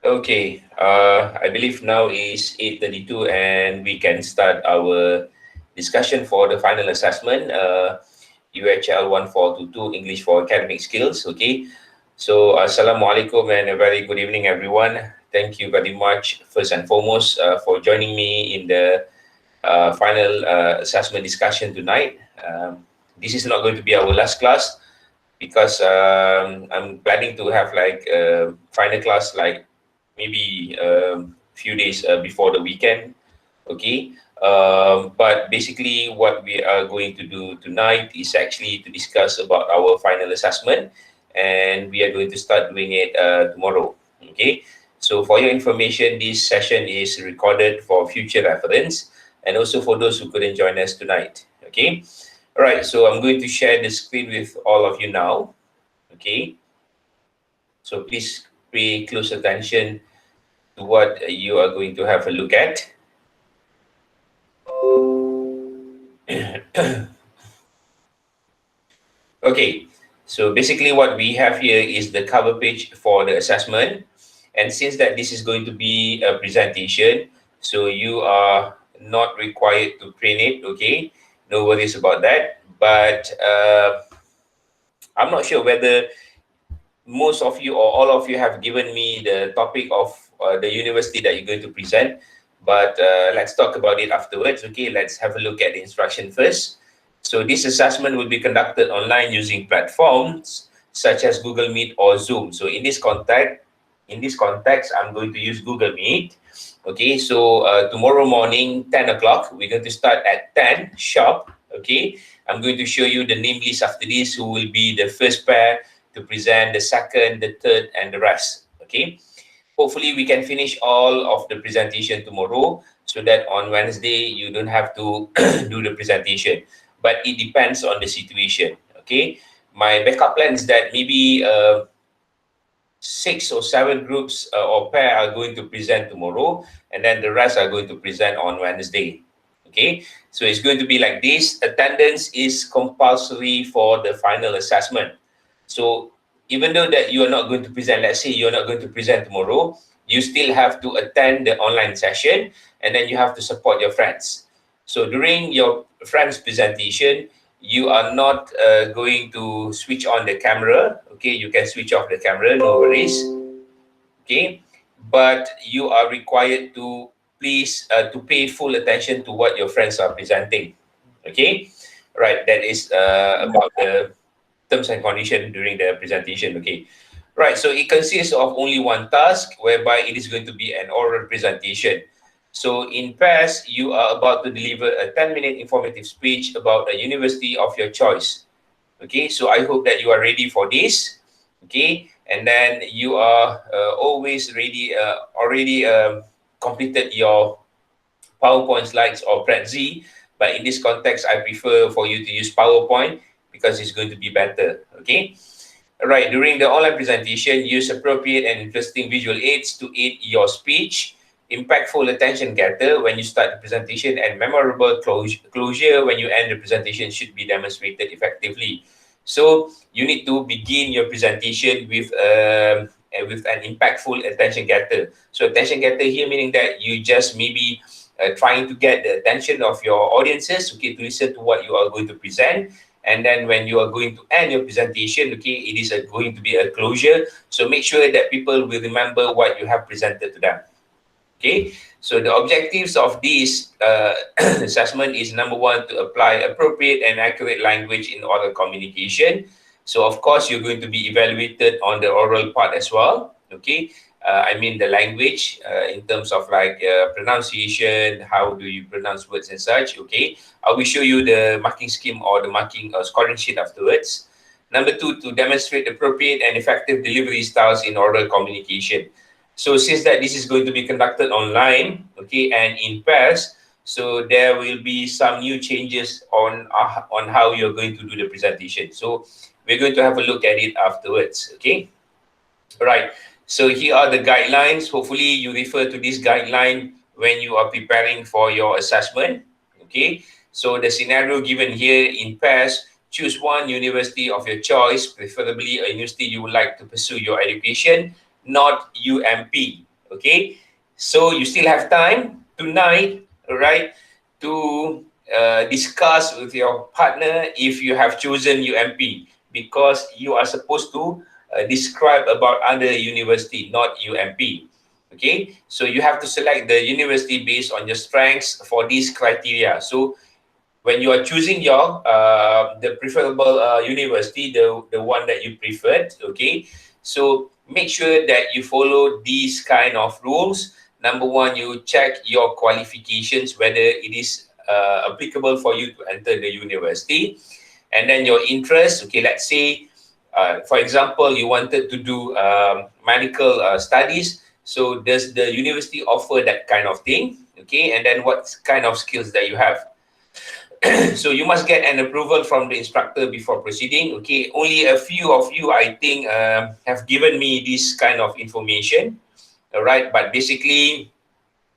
Okay, I believe now is 8:32 and we can start our discussion for the final assessment, UHL1422 English for Academic Skills. Okay, so Assalamualaikum and a very good evening, everyone. Thank you very much, first and foremost, for joining me in the final assessment discussion tonight. This is not going to be our last class because I'm planning to have like a final class like maybe a few days before the weekend. Okay. But basically, what we are going to do tonight is actually to discuss about our final assessment, and we are going to start doing it tomorrow. Okay. So, for your information, this session is recorded for future reference and also for those who couldn't join us tonight. Okay. All right. So, I'm going to share the screen with all of you now. Okay. So, please pay close attention to what you are going to have a look at. Okay, so basically what we have here is the cover page for the assessment. And since that this is going to be a presentation, so you are not required to print it, okay? No worries about that. But I'm not sure whether most of you or all of you have given me the topic of the university that you're going to present. But let's talk about it afterwards, okay? Let's have a look at the instruction first. So this assessment will be conducted online using platforms such as Google Meet or Zoom. So in this context, I'm going to use Google Meet. Okay, so tomorrow morning, 10 o'clock, we're going to start at 10 sharp. Okay, I'm going to show you the name list after this, who will be the first pair to present, the second, the third, and the rest. Okay, hopefully we can finish all of the presentation tomorrow so that on Wednesday you don't have to do the presentation. But it depends on the situation. Okay, my backup plan is that maybe 6 or 7 groups or pair are going to present tomorrow, and then the rest are going to present on Wednesday. Okay, so it's going to be like this. Attendance is compulsory for the final assessment. So even though that you are not going to present, let's say you're not going to present tomorrow, you still have to attend the online session, and then you have to support your friends. So during your friend's presentation, you are not going to switch on the camera. Okay, you can switch off the camera, no worries. Okay, but you are required to please to pay full attention to what your friends are presenting. Okay, right, that is about the terms and conditions during the presentation. Okay, right, so it consists of only one task whereby it is going to be an oral presentation. So in pairs, you are about to deliver a 10-minute informative speech about a university of your choice. Okay, so I hope that you are ready for this. Okay, and then you are always ready, already completed your PowerPoint slides or Prezi. But in this context, I prefer for you to use PowerPoint because it's going to be better. Okay. All right. During the online presentation, use appropriate and interesting visual aids to aid your speech. Impactful attention getter when you start the presentation, and memorable closure when you end the presentation should be demonstrated effectively. So you need to begin your presentation with an impactful attention getter. So attention getter here meaning that you just maybe trying to get the attention of your audiences, okay, to listen to what you are going to present. And then when you are going to end your presentation, okay, it is going to be a closure. So make sure that people will remember what you have presented to them. Okay, so the objectives of this assessment is number one, to apply appropriate and accurate language in oral communication. So of course, you're going to be evaluated on the oral part as well. Okay, I mean the language in terms of like pronunciation, how do you pronounce words and such. Okay, I will show you the marking scheme or the marking scoring sheet afterwards. Number two, to demonstrate appropriate and effective delivery styles in oral communication. So since that this is going to be conducted online, okay, and in pairs, so there will be some new changes on how you're going to do the presentation. So we're going to have a look at it afterwards, okay? All right. So here are the guidelines. Hopefully you refer to this guideline when you are preparing for your assessment, okay? So the scenario given here in pairs, choose one university of your choice, preferably a university you would like to pursue your education, not UMP. Okay, so you still have time tonight, right, to discuss with your partner if you have chosen UMP, because you are supposed to describe about other university, not UMP. Okay, so you have to select the university based on your strengths for these criteria. So when you are choosing your the preferable university, the one that you preferred, okay, so make sure that you follow these kind of rules. Number one, you check your qualifications, whether it is applicable for you to enter the university, and then your interest. Okay, let's say for example, you wanted to do medical studies, so does the university offer that kind of thing? Okay, and then what kind of skills that you have. So you must get an approval from the instructor before proceeding. Okay, only a few of you, I think, have given me this kind of information. All right, but basically,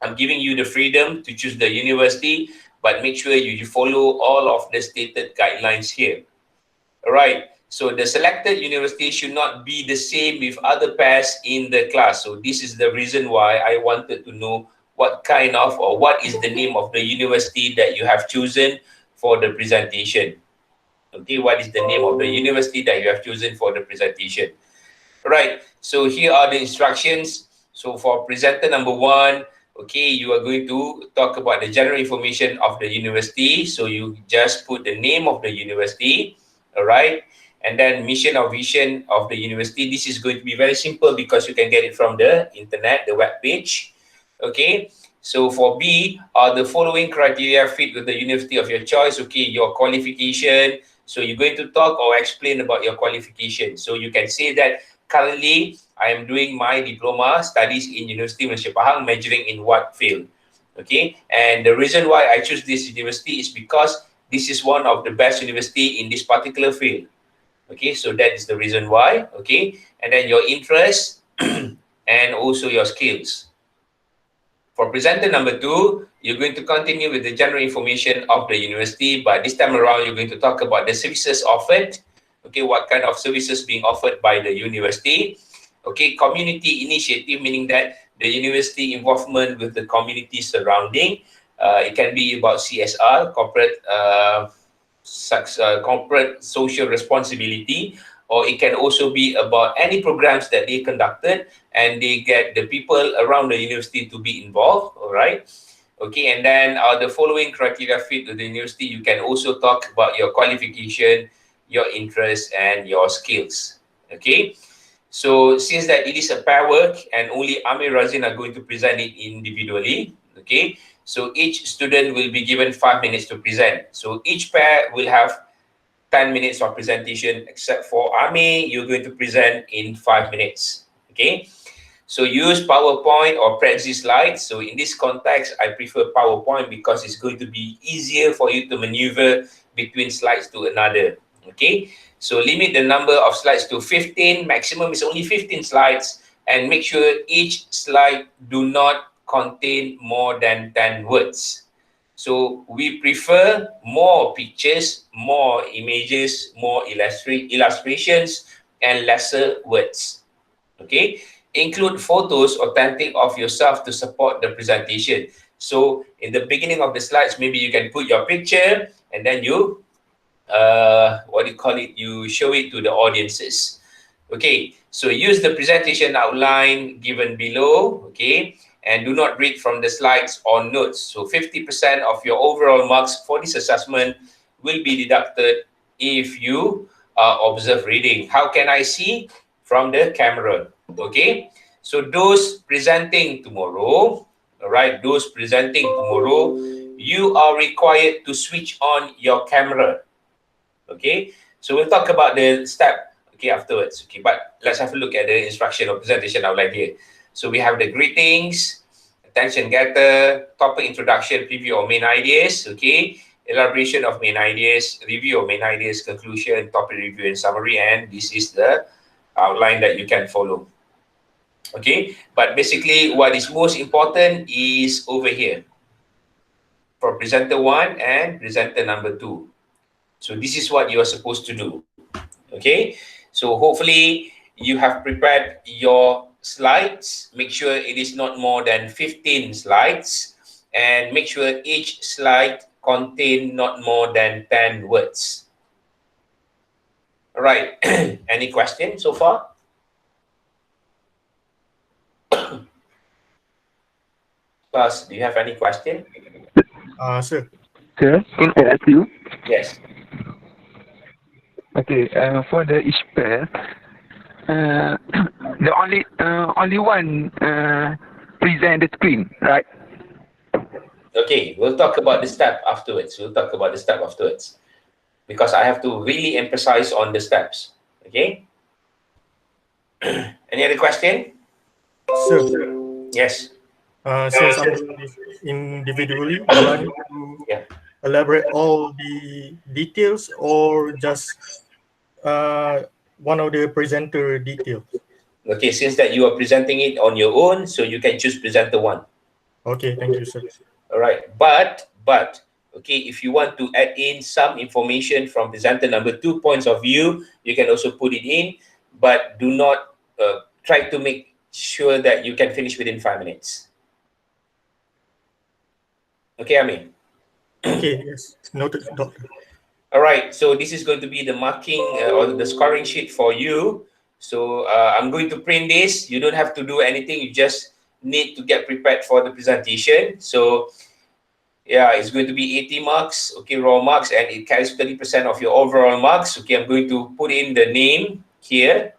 I'm giving you the freedom to choose the university, but make sure you follow all of the stated guidelines here. All right. So the selected university should not be the same with other pairs in the class. So this is the reason why I wanted to know what kind of, or what is the name of the university that you have chosen for the presentation. Okay, what is the name of the university that you have chosen for the presentation? Right. So here are the instructions. So for presenter number one, okay, you are going to talk about the general information of the university. So you just put the name of the university, all right, and then mission or vision of the university. This is going to be very simple because you can get it from the internet, the web page. Okay. So for B, are the following criteria fit with the university of your choice? Okay, your qualification. So you're going to talk or explain about your qualification. So you can say that currently I am doing my diploma studies in University of Malaysia Pahang, majoring in what field. Okay, and the reason why I choose this university is because this is one of the best university in this particular field. Okay, so that is the reason why. Okay, and then your interest and also your skills. For presenter number two, you're going to continue with the general information of the university, but this time around, you're going to talk about the services offered. Okay, what kind of services being offered by the university. Okay, community initiative, meaning that the university involvement with the community surrounding. It can be about CSR, corporate social responsibility, or it can also be about any programs that they conducted and they get the people around the university to be involved. All right. Okay, and then the following criteria fit to the university. You can also talk about your qualification, your interests, and your skills. Okay, so since that it is a pair work and only Amir Razin are going to present it individually, okay, so each student will be given 5 minutes to present. So each pair will have 10 minutes of presentation, except for Amir, you're going to present in 5 minutes. Okay, so use PowerPoint or Prezi slides. So in this context, I prefer PowerPoint because it's going to be easier for you to maneuver between slides to another. Okay, so limit the number of slides to 15. Maximum is only 15 slides, and make sure each slide do not contain more than 10 words. So we prefer more pictures, more images, more illustrations, and lesser words. Okay, include photos authentic of yourself to support the presentation. So in the beginning of the slides, maybe you can put your picture and then you what do you call it, you show it to the audiences. Okay, so use the presentation outline given below. Okay, and do not read from the slides or notes. So 50% of your overall marks for this assessment will be deducted if you observe reading. How can I see? From the camera. Okay, so those presenting tomorrow, all right, those presenting tomorrow, you are required to switch on your camera. Okay, so we'll talk about the step, okay, afterwards. Okay, but let's have a look at the instruction or presentation outline here. So we have the greetings, attention getter, topic introduction, preview of main ideas, okay, elaboration of main ideas, review of main ideas, conclusion, topic review and summary, and this is the outline that you can follow. Okay, but basically what is most important is over here for presenter one and presenter number two. So this is what you are supposed to do. Okay, so hopefully you have prepared your slides. Make sure it is not more than 15 slides, and make sure each slide contain not more than 10 words. All right. Any questions so far? Class, do you have any question? Sir. Sir, can I ask you? Yes. Okay, for the each pair, the only one present the screen, right? Okay, we'll talk about the step afterwards. Because I have to really emphasize on the steps. Okay. Any other question? Sir. Yes. Since I'm doing this individually, do I need to Yeah. elaborate all the details or just one of the presenter details? Okay, since that you are presenting it on your own, so you can choose presenter one. Okay, thank you, sir. All right. But okay, if you want to add in some information from presenter number 2 points of view, you can also put it in, but do not try to make sure that you can finish within 5 minutes. Okay, Amin. Okay, yes, noted, doctor. All right, so this is going to be the marking or the scoring sheet for you. So I'm going to print this. You don't have to do anything. You just need to get prepared for the presentation. So yeah, it's going to be 80 marks, okay, raw marks, and it carries 30% of your overall marks. Okay, I'm going to put in the name here.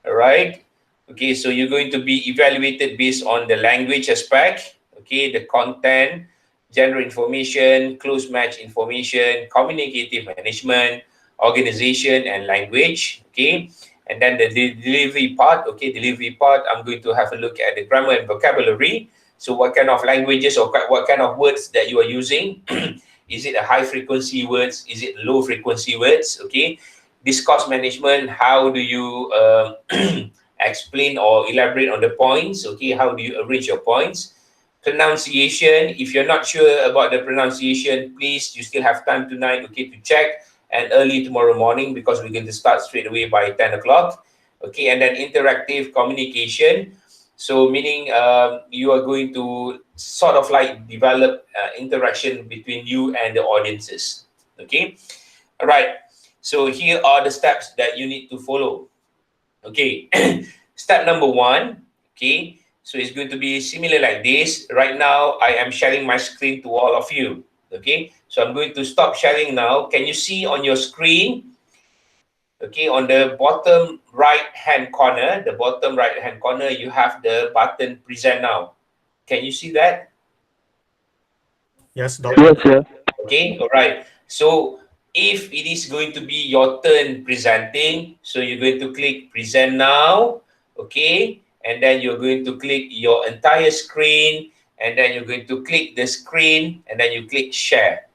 All right. Okay, so you're going to be evaluated based on the language aspect, okay, the content, gender information, close match information, communicative management, organization, and language, okay. And then the delivery part, okay, I'm going to have a look at the grammar and vocabulary. So what kind of languages or what kind of words that you are using? Is it a high frequency words? Is it low frequency words? Okay. Discourse management, how do you explain or elaborate on the points? Okay, how do you arrange your points? Pronunciation, if you're not sure about the pronunciation, please, you still have time tonight, okay, to check, and early tomorrow morning, because we're going to start straight away by 10 o'clock. Okay, and then interactive communication. So meaning you are going to sort of like develop interaction between you and the audiences. Okay, all right. So here are the steps that you need to follow. Okay, step number 1. Okay, so it's going to be similar like this. Right now, I am sharing my screen to all of you. Okay, so I'm going to stop sharing now. Can you see on your screen? Okay, on the bottom right hand corner, you have the button present now. Can you see that? Yes, Yes, doctor. sir. Okay, all right. So if it is going to be your turn presenting, so you're going to click present now, okay, and then you're going to click your entire screen, and then you're going to click the screen, and then you click share.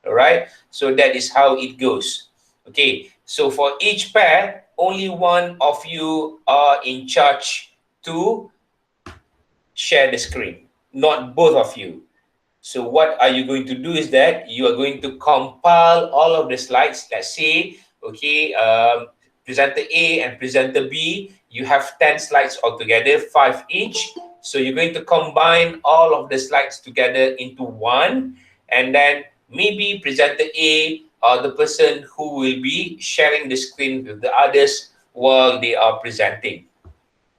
All right, so that is how it goes. Okay, so for each pair, only one of you are in charge to share the screen, not both of you. So what are you going to do is that you are going to compile all of the slides. Let's say, okay, presenter A and presenter B, you have 10 slides altogether, 5 each. So you're going to combine all of the slides together into one, and then maybe presenter A or the person who will be sharing the screen with the others while they are presenting.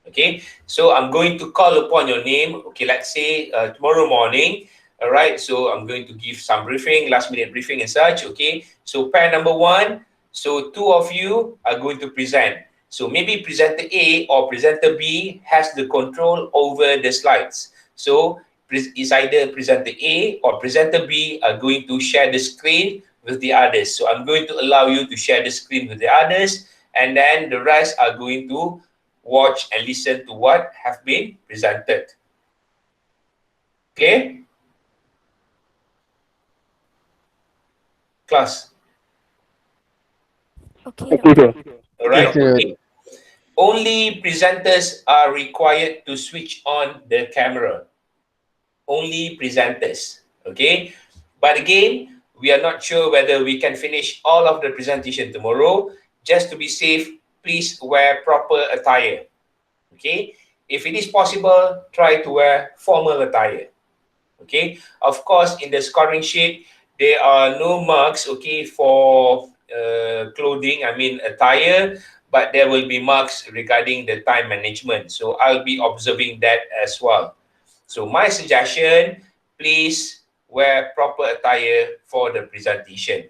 Okay, so I'm going to call upon your name. Okay, let's say tomorrow morning. All right, so I'm going to give some briefing, last minute briefing and such. Okay, so pair number 1, so 2 of you are going to present. So maybe presenter A or presenter B has the control over the slides. So it's either presenter A or presenter B are going to share the screen with the others. So I'm going to allow you to share the screen with the others, and then the rest are going to watch and listen to what have been presented. Okay? Class. Okay, Okay, doctor. sir. All Okay, right? doctor. Sir. Okay. Only presenters are required to switch on the camera. Only presenters. Okay? But again, we are not sure whether we can finish all of the presentation tomorrow. Just to be safe, please wear proper attire. Okay, if it is possible, try to wear formal attire. Okay, of course, in the scoring sheet, there are no marks, okay, for clothing, I mean attire, but there will be marks regarding the time management. So I'll be observing that as well. So my suggestion, please wear proper attire for the presentation.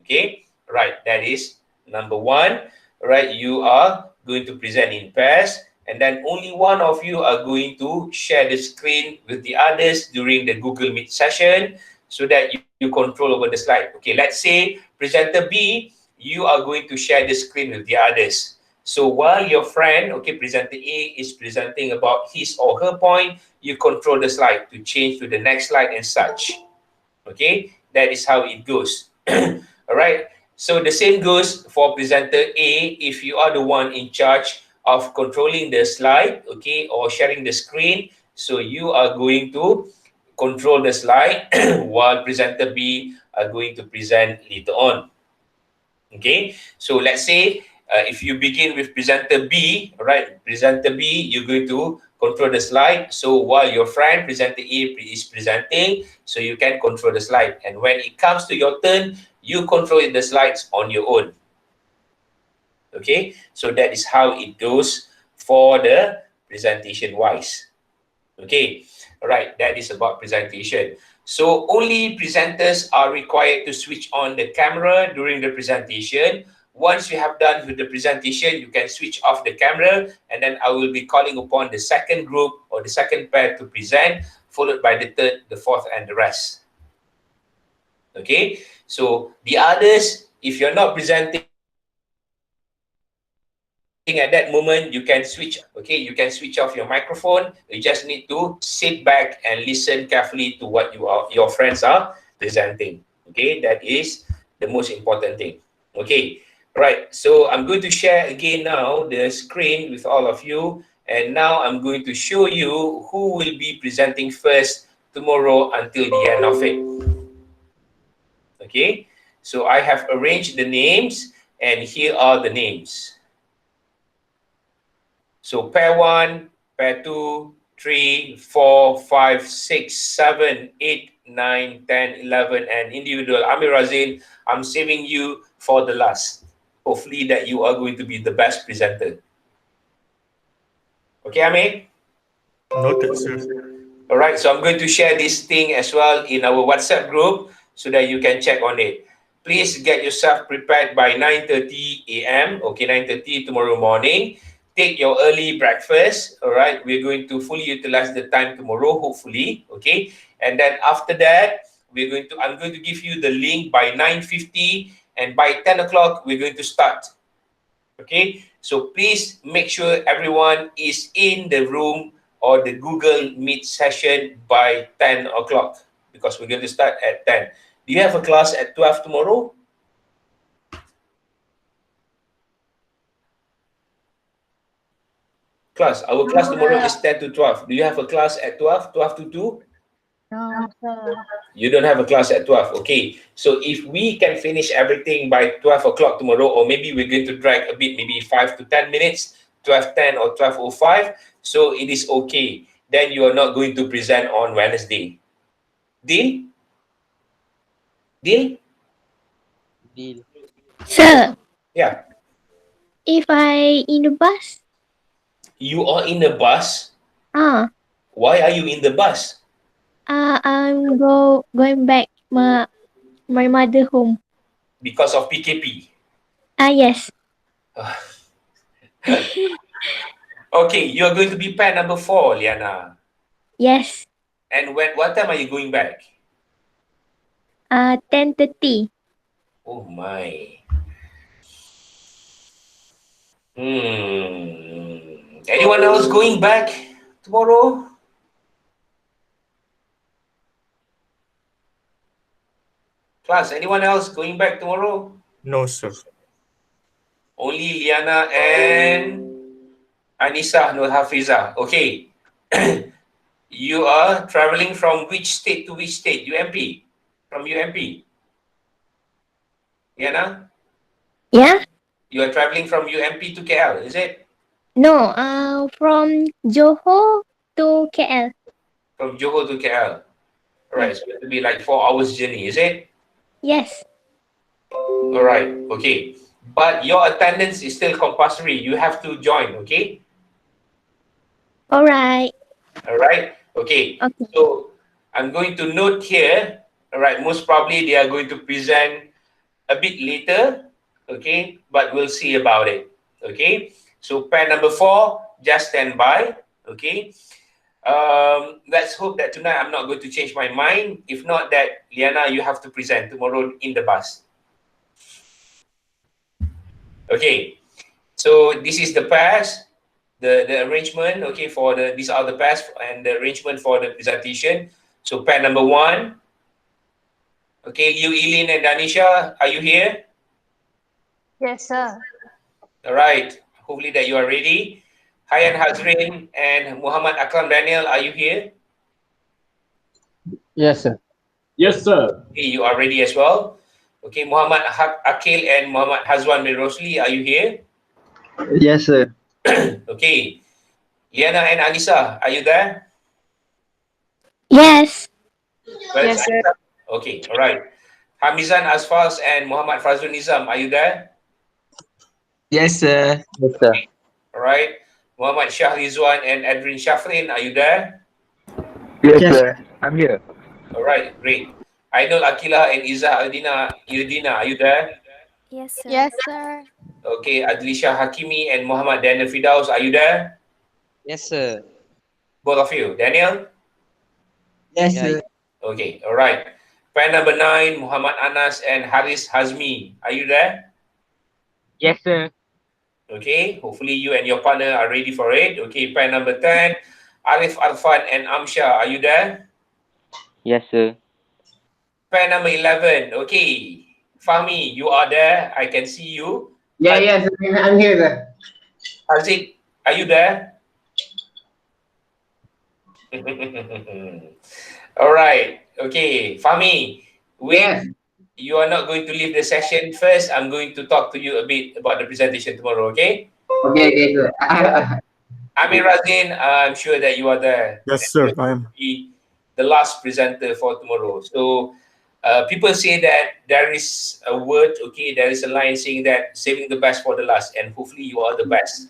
Okay, right, that is number one. Right, you are going to present in pairs, and then only one of you are going to share the screen with the others during the Google Meet session so that you control over the slide. Okay, let's say presenter B, you are going to share the screen with the others. So while your friend, okay, presenter A is presenting about his or her point, you control the slide to change to the next slide and such. Okay, that is how it goes. All right. So the same goes for presenter A. If you are the one in charge of controlling the slide, okay, or sharing the screen, so you are going to control the slide while presenter B are going to present later on. Okay, so let's say if you begin with presenter B, right? Presenter B, you're going to control the slide. So while your friend presenter A is presenting, so you can control the slide. And when it comes to your turn, you control the slides on your own. Okay, so that is how it goes for the presentation wise. Okay, all right, that is about presentation. So only presenters are required to switch on the camera during the presentation. Once you have done with the presentation, you can switch off the camera, and then I will be calling upon the second group or the second pair to present, followed by the third, the fourth, and the rest. Okay, so the others, if you're not presenting at that moment, you can switch. Okay, you can switch off your microphone. You just need to sit back and listen carefully to what your friends are presenting. Okay, that is the most important thing. Okay, right. So I'm going to share again now the screen with all of you, and now I'm going to show you who will be presenting first tomorrow until the end of it. Okay, so I have arranged the names, and here are the names. So pair 1, pair 2, 3, 4, 5, 6, 7, 8, 9, 10, 11, and individual. Amir Razin, I'm saving you for the last. Hopefully that you are going to be the best presenter. Okay, Amir? Noted, sir. All right, so I'm going to share this thing as well in our WhatsApp group so that you can check on it. Please get yourself prepared by 9:30 a.m. Okay, 9:30 tomorrow morning. Take your early breakfast. All right, we're going to fully utilize the time tomorrow, hopefully. Okay, and then after that, I'm going to give you the link by 9:50, and by 10 o'clock, we're going to start. Okay, so please make sure everyone is in the room or the Google Meet session by 10 o'clock because we're going to start at 10. Do you have a class at 12 tomorrow? Our class tomorrow is 10 to 12. Do you have a class at 12, 12 to 2? No, sir. You don't have a class at 12. Okay. So if we can finish everything by 12 o'clock tomorrow, or maybe we're going to drag a bit, maybe 5 to 10 minutes, 12:10 or 12:05, so it is okay. Then you are not going to present on Wednesday. Deal? Deal? Deal. Sir, Yeah. if I in the bus, You are in a bus. ah, Why are you in the bus? I'm going back my mother home. Because of PKP. Yes. Okay, you're going to be pair number 4, Liana. Yes. And what time are you going back? 10:30. Oh my. Anyone else going back tomorrow? Class, anyone else going back tomorrow? No, sir. Only Liana and Anissa Nur Hafiza. Okay. You are traveling from which state to which state? UMP? From UMP? Liana? Yeah. You are traveling from UMP to KL, is it? No, from Johor to KL. From Johor to KL. All right, Yeah. it's going to be like 4 hours journey, is it? Yes. All right, okay. But your attendance is still compulsory. You have to join, okay? All right. All right, okay. Okay. So I'm going to note here, all right, most probably they are going to present a bit later, okay? But we'll see about it, okay? So pair number 4, just stand by, okay? Let's hope that tonight I'm not going to change my mind. If not, that Liana, you have to present tomorrow in the bus. Okay, so this is the pairs, the arrangement. Okay, for the these are the pairs and the arrangement for the presentation. So pair number 1. Okay, Liu Eileen and Danisha, are you here? Yes, sir. All right. Hopefully that you are ready. Hayan Hazrin and Muhammad Akram Daniel, are you here? Yes, sir. Yes, sir. Okay, you are ready as well. Okay, Muhammad Akil and Muhammad Hazwan bin Rosli, are you here? Yes, sir. Okay. Liana and Anissa, are you there? Yes. Well, Yes, sir. okay, all right. Hamizan Asfals and Muhammad Fazrul Nizam, are you there? Yes, sir. Yes, sir. All right. Muhammad Shah Rizwan and Adrin Shafrin, are you there? Yes, Yes. sir. I'm here. All right, great. Ainul Akila and Izzah Irdina, are you there? Yes, sir. Yes, sir. Okay, Adlisha Hakimi and Muhammad Daniel Fidaus, are you there? Yes, sir. Both of you. Daniel? Yes, Yeah, sir. Okay, all right. Pair number 9, Muhammad Anas and Haris Hazmi, are you there? Yes, sir. Okay, hopefully you and your partner are ready for it. Okay, pair number 10, Arif Arfan and Amsha, are you there? Yes, sir. Pair number 11, okay. Fahmi, you are there. I can see you. Yeah, yes, I'm here, sir. Haziq, are you there? All right. Okay, Fahmi, wait. Yes. You are not going to leave the session first. I'm going to talk to you a bit about the presentation tomorrow, okay? Okay, sir. Amir Razin, I'm sure that you are there. Yes, sir. I am. Be the last presenter for tomorrow. So people say that there is a word, okay, there is a line saying that saving the best for the last, and hopefully you are the best.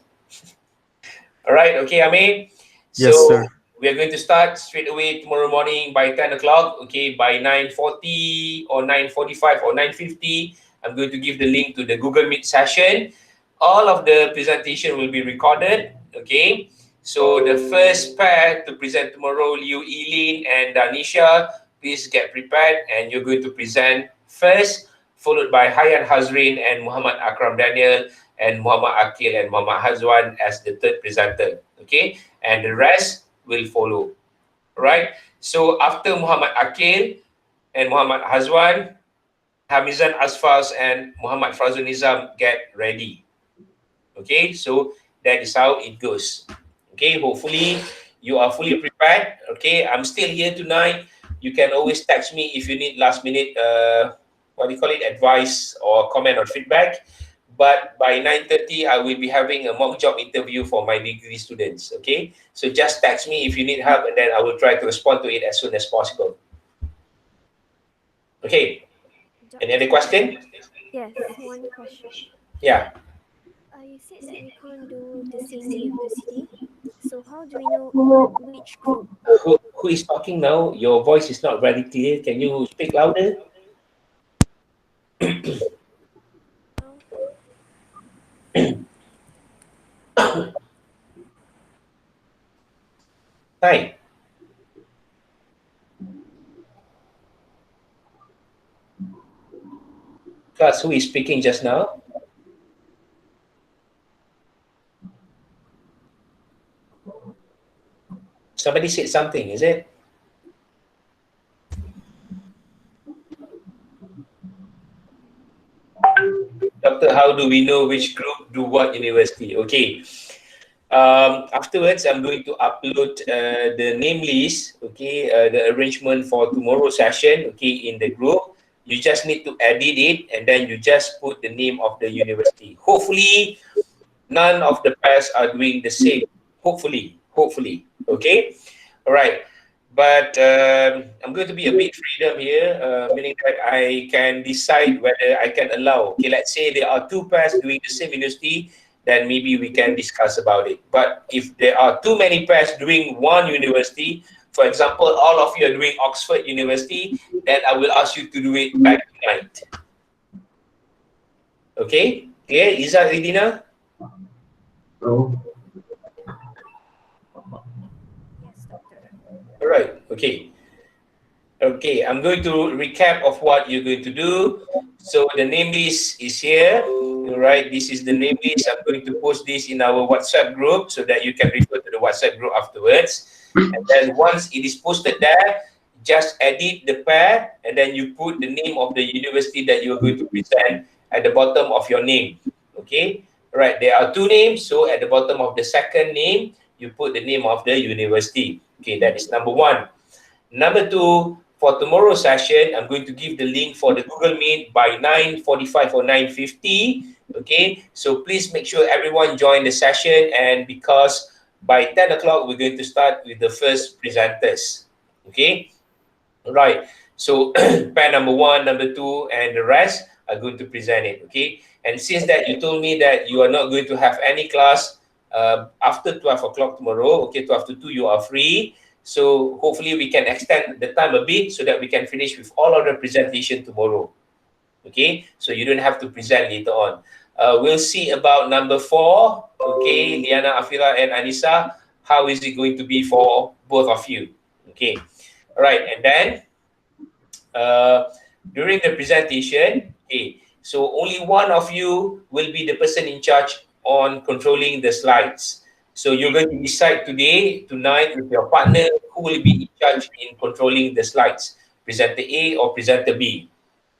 All right, okay, Amir. Yes, sir. We are going to start straight away tomorrow morning by 10 o'clock. Okay, by 9:40 or 9:45 or 9:50, I'm going to give the link to the Google Meet session. All of the presentation will be recorded. Okay, so the first pair to present tomorrow, Liu Eileen and Danisha, please get prepared, and you're going to present first, followed by Hayan Hazrin and Muhammad Akram Daniel and Muhammad Akil and Muhammad Hazwan as the third presenter. Okay, and the rest will follow. Right? So after Muhammad Akil and Muhammad Hazwan, Hamizan Asfals and Muhammad Fazrul Nizam get ready. Okay, so that is how it goes. Okay, hopefully you are fully prepared. Okay, I'm still here tonight. You can always text me if you need last minute advice or comment or feedback. But by 9:30, I will be having a mock job interview for my degree students. Okay, so just text me if you need help, and then I will try to respond to it as soon as possible. Okay, any other question? Yes, one question. Yeah. You said that we can't do the same university. So how do we know which group? Who is talking now? Your voice is not very clear. Can you speak louder? Hi. Class, who is speaking just now? Somebody said something, is it? Doctor, how do we know which group do what university? Okay. Afterwards, I'm going to upload the name list, okay, the arrangement for tomorrow's session, okay, in the group. You just need to edit it, and then you just put the name of the university. Hopefully, none of the pairs are doing the same. Hopefully. Okay. All right. But I'm going to be a bit freedom here, meaning that I can decide whether I can allow. Okay, let's say there are two pairs doing the same university, then maybe we can discuss about it. But if there are too many pairs doing one university, for example, all of you are doing Oxford University, then I will ask you to do it back tonight. Okay, clear? Izzat, Ridina? Oh. Yes, doctor. All right, okay. Okay, I'm going to recap of what you're going to do. So the name list is here. All right, this is the name list. I'm going to post this in our WhatsApp group so that you can refer to the WhatsApp group afterwards. And then once it is posted there, just edit the pair and then you put the name of the university that you're going to present at the bottom of your name. Okay, all right, there are two names. So at the bottom of the second name, you put the name of the university. Okay, that is number one. Number two, for tomorrow's session, I'm going to give the link for the Google Meet by 9:45 or 9:50. Okay, so please make sure everyone join the session, and because by 10 o'clock, we're going to start with the first presenters. Okay, all right. So pair number one, number two, and the rest are going to present it. Okay, and since that you told me that you are not going to have any class after 12 o'clock tomorrow, okay, 12 to 2, you are free. So hopefully we can extend the time a bit so that we can finish with all of the presentation tomorrow. Okay, so you don't have to present later on. We'll see about number 4. Okay, Liana, Afira, and Anissa, how is it going to be for both of you? Okay, all right, and then during the presentation, okay, so only one of you will be the person in charge on controlling the slides. So you're going to decide tonight with your partner, who will be in charge in controlling the slides, presenter A or presenter B.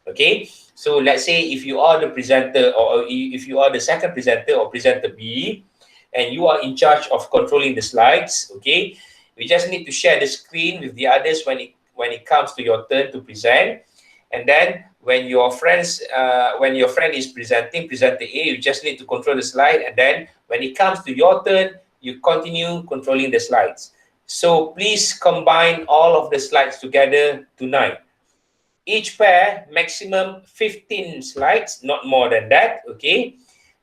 Okay, so let's say if you are the presenter or if you are the second presenter or presenter B, and you are in charge of controlling the slides, okay, we just need to share the screen with the others when it comes to your turn to present. And then when your friend is presenting, presenter A, you just need to control the slide. And then when it comes to your turn, you continue controlling the slides. So please combine all of the slides together tonight. Each pair, maximum 15 slides, not more than that, okay?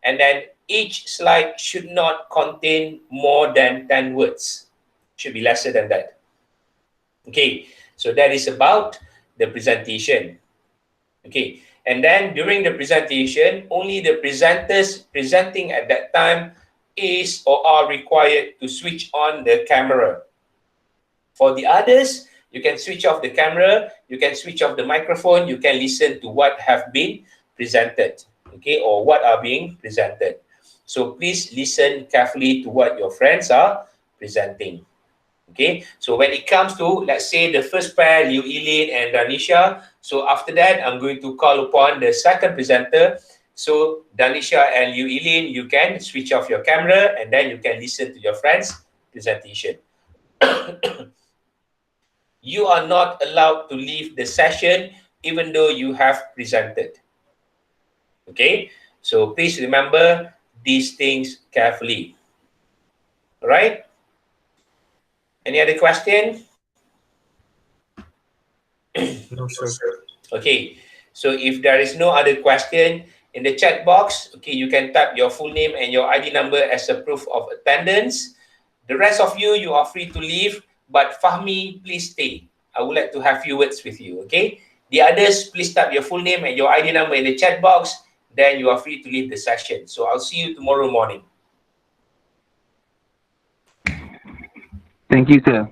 And then each slide should not contain more than 10 words. Should be lesser than that. Okay, so that is about the presentation. Okay, and then during the presentation, only the presenters presenting at that time is or are required to switch on the camera. For the others, you can switch off the camera, you can switch off the microphone, you can listen to what have been presented, okay, or what are being presented. So please listen carefully to what your friends are presenting. Okay, so when it comes to, let's say, the first pair, Liu Yilin and Danisha, so after that, I'm going to call upon the second presenter. So Danisha and Liu Yilin, you can switch off your camera and then you can listen to your friend's presentation. You are not allowed to leave the session even though you have presented. Okay, so please remember these things carefully. All right? Any other question? No, sir. Okay, so if there is no other question, in the chat box, okay, you can type your full name and your ID number as a proof of attendance. The rest of you, you are free to leave, but Fahmi, please stay. I would like to have few words with you, okay? The others, please type your full name and your ID number in the chat box, then you are free to leave the session. So I'll see you tomorrow morning. Thank you, sir.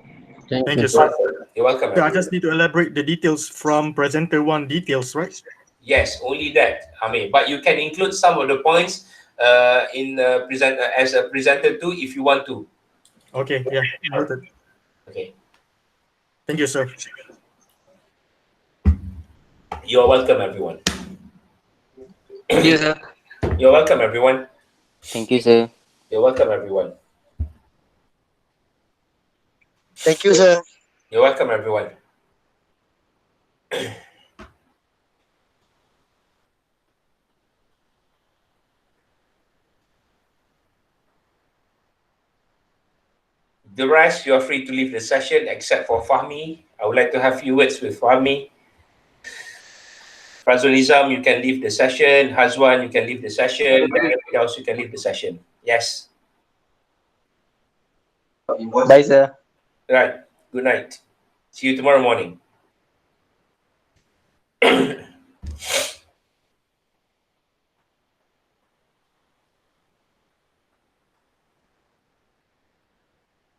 Thank you, sir. You're welcome. So I just need to elaborate the details from presenter 1 details, right? Yes, only that, Amir. But you can include some of the points as a presenter too, if you want to. Okay, yeah, noted. Okay. Thank you, sir. You're welcome, everyone. Thank you, sir. You're welcome, everyone. Thank you, sir. You're welcome, everyone. Thank you, sir. You're welcome, everyone. The rest, you are free to leave the session except for Fahmi. I would like to have few words with Fahmi. Fazul Nizam, you can leave the session. Hazwan, you can leave the session. Everybody else, you can leave the session. Yes. Bye, sir. Right. Good night. See you tomorrow morning.